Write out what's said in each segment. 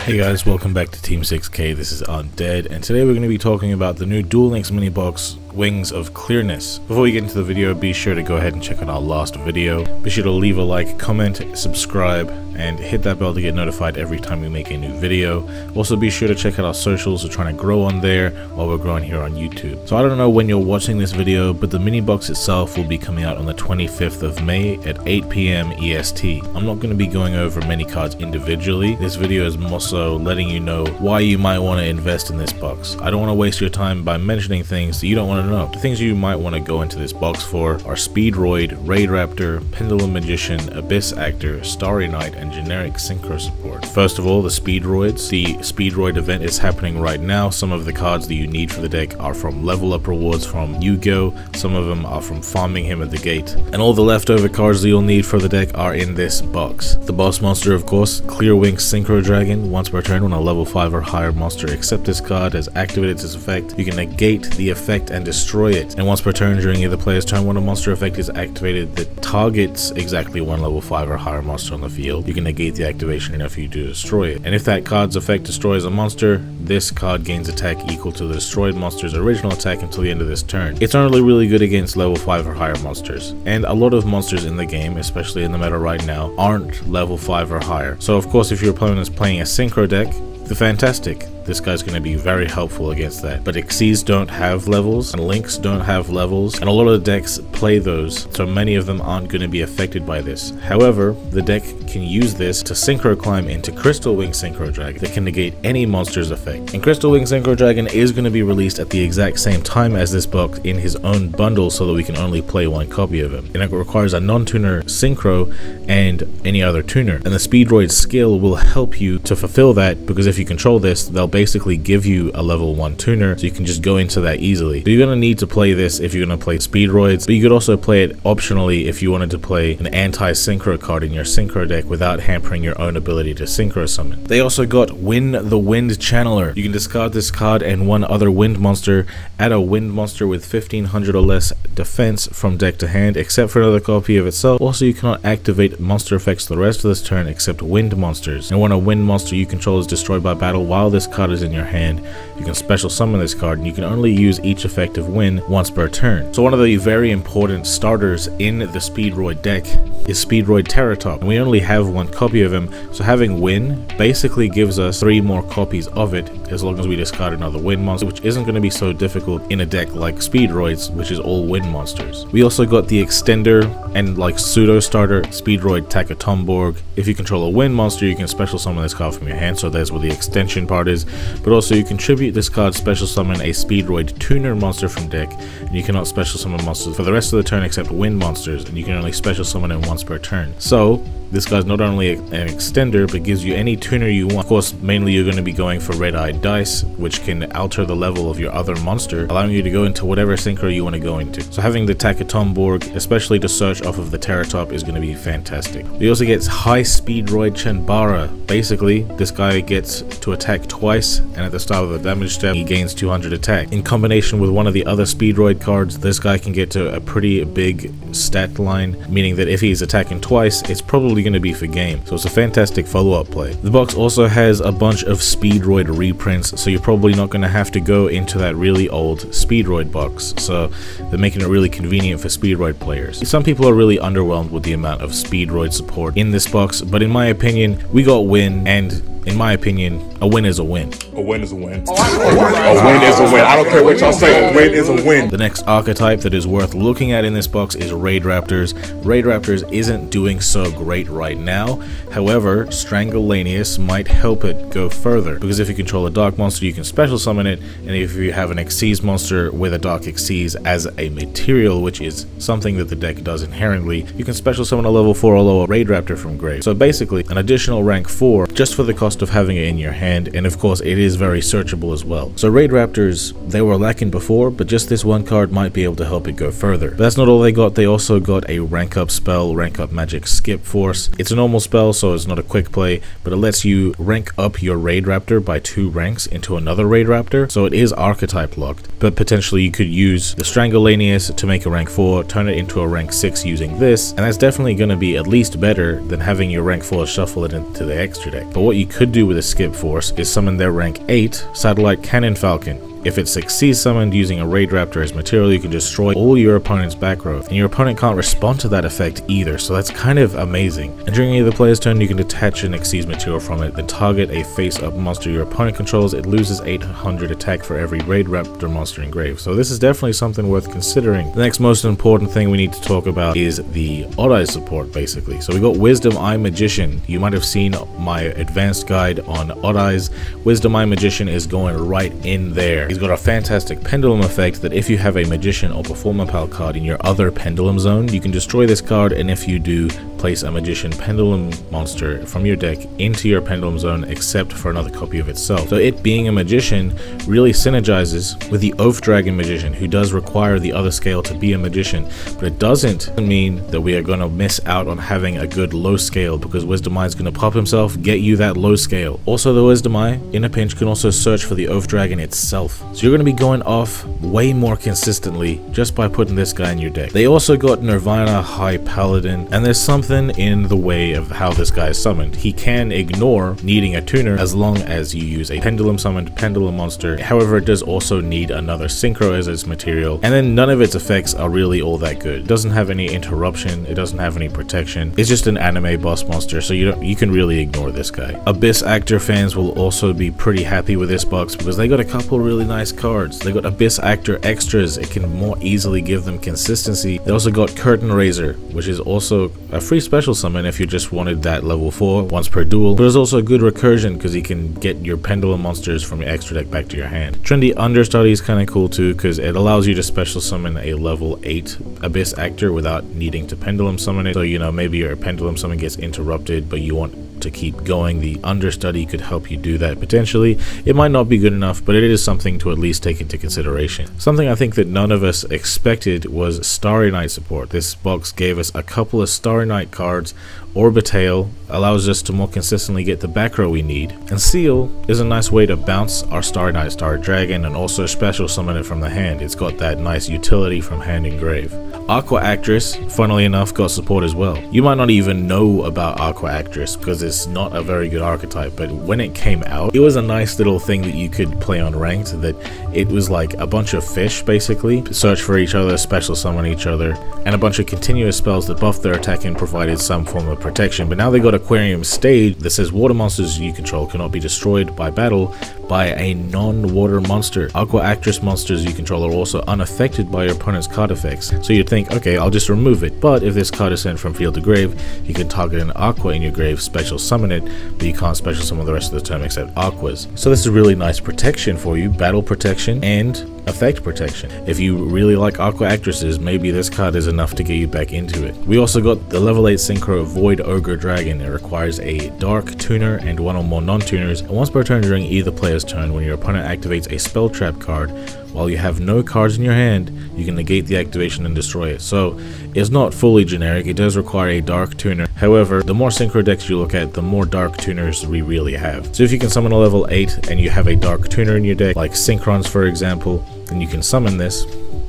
Hey guys, welcome back to Team 6K. This is Undead, and today we're going to be talking about the new Duel Links mini box, Wings of Clearness. Before we get into the video, be sure to go ahead and check out our last video. Be sure to leave a like, comment, subscribe, and hit that bell to get notified every time we make a new video. Also, be sure to check out our socials. We're trying to grow on there while we're growing here on YouTube. So I don't know when you're watching this video, but the mini box itself will be coming out on the 25th of May at 8 PM EST. I'm not going to be going over many cards individually. This video is more so letting you know why you might want to invest in this box. I don't want to waste your time by mentioning things that you don't want to know. The things you might want to go into this box for are Speedroid, Raidraptor, Pendulum Magician, Abyss Actor, Starry Knight, and generic Synchro support. First of all, the Speedroids. The Speedroid event is happening right now. Some of the cards that you need for the deck are from level up rewards from Yu-Gi-Oh! Some of them are from farming him at the gate. And all the leftover cards that you'll need for the deck are in this box. The boss monster, of course, Clearwing Synchro Dragon. Once per turn, when a level 5 or higher monster accepts this card has activated its effect, you can negate the effect and destroy it. And once per turn during either player's turn, when a monster effect is activated that targets exactly one level 5 or higher monster on the field, you can negate the activation enough for you to destroy it. And if that card's effect destroys a monster, this card gains attack equal to the destroyed monster's original attack until the end of this turn. It's only really good against level 5 or higher monsters. And a lot of monsters in the game, especially in the meta right now, aren't level 5 or higher. So of course, if your opponent is playing a synchro deck, fantastic. This guy's going to be very helpful against that. But Xyz don't have levels, and Links don't have levels, and a lot of the decks play those, so many of them aren't going to be affected by this. However, the deck can use this to synchro climb into Crystal Wing Synchro Dragon that can negate any monster's effect. And Crystal Wing Synchro Dragon is going to be released at the exact same time as this box in his own bundle, so that we can only play one copy of him. And it requires a non-tuner synchro and any other tuner. And the Speedroid skill will help you to fulfill that, because if you control this, they'll basically give you a level 1 tuner, so you can just go into that easily. So you're going to need to play this if you're going to play Speedroids, but you could also play it optionally if you wanted to play an anti-synchro card in your synchro deck without hampering your own ability to synchro summon. They also got Win the Wind Channeler. You can discard this card and one other wind monster, add a wind monster with 1500 or less defense from deck to hand, except for another copy of itself. Also, you cannot activate monster effects the rest of this turn except wind monsters. And when a wind monster you control is destroyed by battle while this card is in your hand, you can special summon this card, and you can only use each effect of Win once per turn. So one of the very important starters in the Speedroid deck is Speedroid Terratop, and we only have one copy of him, so having Win basically gives us 3 more copies of it as long as we discard another Wind monster, which isn't going to be so difficult in a deck like Speedroids, which is all Wind monsters. We also got the extender and like pseudo starter Speedroid Takatomborg. If you control a Wind monster, you can special summon this card from your hand, so that's where the extension part is. But also, you contribute this card, special summon a Speedroid tuner monster from deck, and you cannot special summon monsters for the rest of the turn except wind monsters, and you can only special summon them once per turn. So this guy's not only an extender, but gives you any tuner you want. Of course, mainly you're going to be going for red-eyed dice, which can alter the level of your other monster, allowing you to go into whatever synchro you want to go into. So having the Takatomborg, especially to search off of the Terratop, is going to be fantastic. We also get High Speedroid Chanbara. Basically, this guy gets to attack twice, and at the start of the damage step, he gains 200 attack. In combination with one of the other Speedroid cards, this guy can get to a pretty big stat line, meaning that if he's attacking twice, it's probably going to be for game. So it's a fantastic follow-up play. The box also has a bunch of Speedroid reprints, so you're probably not going to have to go into that really old Speedroid box. So they're making it really convenient for Speedroid players. Some people are really underwhelmed with the amount of Speedroid support in this box, but in my opinion, we got Win, and in my opinion, a win is a win. A win is a win. A win is a win. I don't care what y'all say, a win is a win. The next archetype that is worth looking at in this box is Raidraptors. Raidraptors isn't doing so great right now. However, Strangulanius might help it go further, because if you control a dark monster, you can special summon it, and if you have an Xyz monster with a dark Xyz as a material, which is something that the deck does inherently, you can special summon a level 4 or lower Raidraptor from grave. So basically, an additional rank 4 just for the cost of having it in your hand, and of course it is very searchable as well. So Raidraptors, they were lacking before, but just this one card might be able to help it go further. But that's not all they got. They also got a rank up spell, rank up magic skip force. It's a normal spell, so it's not a quick play, but it lets you rank up your Raidraptor by 2 ranks into another Raidraptor, so it is archetype locked. But potentially you could use the Strangulanius to make a rank 4, turn it into a rank 6 using this, and that's definitely going to be at least better than having your rank 4 shuffle it into the extra deck. But what you could could do with a skip force is summon their rank 8 Satellite Cannon Falcon. If it succeeds summoned using a Raidraptor as material, you can destroy all your opponent's back row, and your opponent can't respond to that effect either, so that's kind of amazing. And during either player's turn, you can detach an Xyz material from it, then target a face-up monster your opponent controls. It loses 800 attack for every Raidraptor monster in grave, so this is definitely something worth considering. The next most important thing we need to talk about is the Odd Eye support, basically. So we got Wisdom Eye Magician. You might have seen my advanced guide on Odd Eyes. Wisdom Eye Magician is going right in there. He's got a fantastic pendulum effect that if you have a Magician or Performer Pal card in your other pendulum zone, you can destroy this card, and if you do, place a Magician pendulum monster from your deck into your pendulum zone except for another copy of itself. So it being a Magician really synergizes with the Oath Dragon Magician, who does require the other scale to be a Magician, but it doesn't mean that we are going to miss out on having a good low scale, because Wisdom Eye is going to pop himself, get you that low scale. Also, the Wisdom Eye in a pinch can also search for the Oath Dragon itself, so you're going to be going off way more consistently just by putting this guy in your deck. They also got Nirvana High Paladin, and there's something in the way of how this guy is summoned. He can ignore needing a tuner as long as you use a pendulum summoned pendulum monster. However, it does also need another synchro as its material, and then none of its effects are really all that good. It doesn't have any interruption, it doesn't have any protection. It's just an anime boss monster, so you can really ignore this guy. Abyss Actor fans will also be pretty happy with this box because they got a couple really nice cards. They got Abyss Actor extras. It can more easily give them consistency. They also got Curtain Raiser, which is also a free special summon if you just wanted that level 4 once per duel, but it's also a good recursion because you can get your pendulum monsters from your extra deck back to your hand. Trendy Understudy is kind of cool too because it allows you to special summon a level 8 Abyss Actor without needing to pendulum summon it. So you know, maybe your pendulum summon gets interrupted but you want to keep going. The Understudy could help you do that potentially. It might not be good enough, but it is something to at least take into consideration. Something I think that none of us expected was Starry Knight support. This box gave us a couple of Starry Knight cards. Orbitail allows us to more consistently get the back row we need, and Seal is a nice way to bounce our Starry Knight Star Dragon and also special summon it from the hand. It's got that nice utility from hand and grave. Aquaactress, funnily enough, got support as well. You might not even know about Aquaactress because it's not a very good archetype, but when it came out, it was a nice little thing that you could play on ranked, that it was like a bunch of fish basically, search for each other, special summon each other, and a bunch of continuous spells that buffed their attack and provided some form of protection. But now they got Aquarium Stage that says water monsters you control cannot be destroyed by battle by a non-water monster. Aquaactress monsters you control are also unaffected by your opponent's card effects. So you'd think, okay, I'll just remove it, but if this card is sent from field to grave, you can target an Aqua in your grave, special summon it, but you can't special summon the rest of the turn except Aquas. So this is really nice protection for you, battle protection and effect protection. If you really like Aquaactresses, maybe this card is enough to get you back into it. We also got the level 8 Synchro Void Ogre Dragon. It requires a Dark Tuner and one or more non-tuners, and once per turn during either player's turn, when your opponent activates a Spell Trap card, while you have no cards in your hand, you can negate the activation and destroy it. So it's not fully generic, it does require a Dark Tuner. However, the more Synchro decks you look at, the more Dark Tuners we really have. So if you can summon a level 8 and you have a Dark Tuner in your deck, like Synchrons for example, then you can summon this,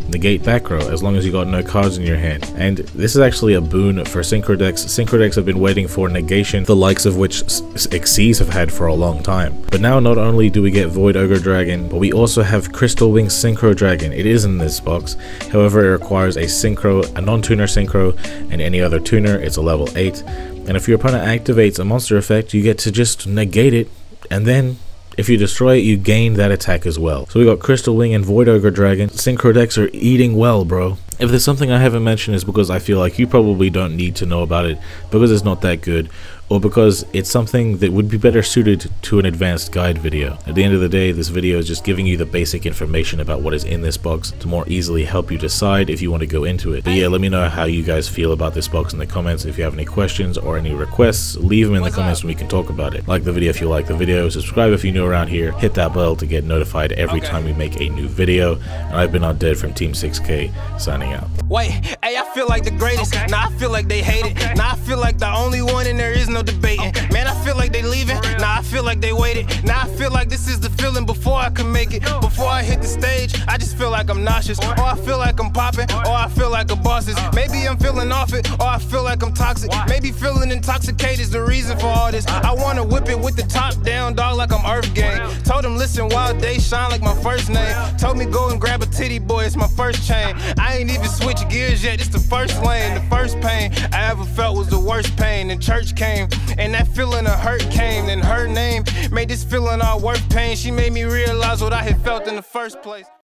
negate back row, as long as you got no cards in your hand. And this is actually a boon for Synchro decks. Synchro decks have been waiting for negation, the likes of which Xyz have had for a long time. But now not only do we get Void Ogre Dragon, but we also have Crystal Wing Synchro Dragon. It is in this box, however it requires a Synchro, a non-tuner Synchro, and any other tuner. It's a level 8, and if your opponent activates a monster effect, you get to just negate it, and then if you destroy it, you gain that attack as well. So we got Crystal Wing and Void Ogre Dragon. Synchro decks are eating well, bro. If there's something I haven't mentioned, it's because I feel like you probably don't need to know about it because it's not that good, or because it's something that would be better suited to an advanced guide video. At the end of the day, this video is just giving you the basic information about what is in this box to more easily help you decide if you want to go into it. But yeah, let me know how you guys feel about this box in the comments. If you have any questions or any requests, leave them in the comments and we can talk about it. Like the video if you like the video, subscribe if you're new around here, hit that bell to get notified every time we make a new video. And I've been Undead from Team 6K, signing out. Wait, hey, I feel like the greatest. Now I feel like they hate it. Now I feel like the only one and there is no debating. Man, I feel like they leaving. Now I feel like they waited. Now I feel like this is the feeling before I can make it. Before I hit the stage, I just feel like I'm nauseous. Or I feel like I'm popping. Or I feel like a boss is. Maybe I'm feeling off it. Or I feel like I'm toxic. toxic. Maybe feeling intoxicated is the reason for all this. I wanna whip it with the top down, dog, like I'm Earth Gang. Told him, listen, wild day shine like my first name. Told me go and grab a titty boy, it's my first chain. I ain't even switch gears yet, it's the first lane. The first pain I ever felt was the worst pain. Then church came, and that feeling of hurt came. Then her name made this feeling all worth pain. She made me realize what I had felt in the first place.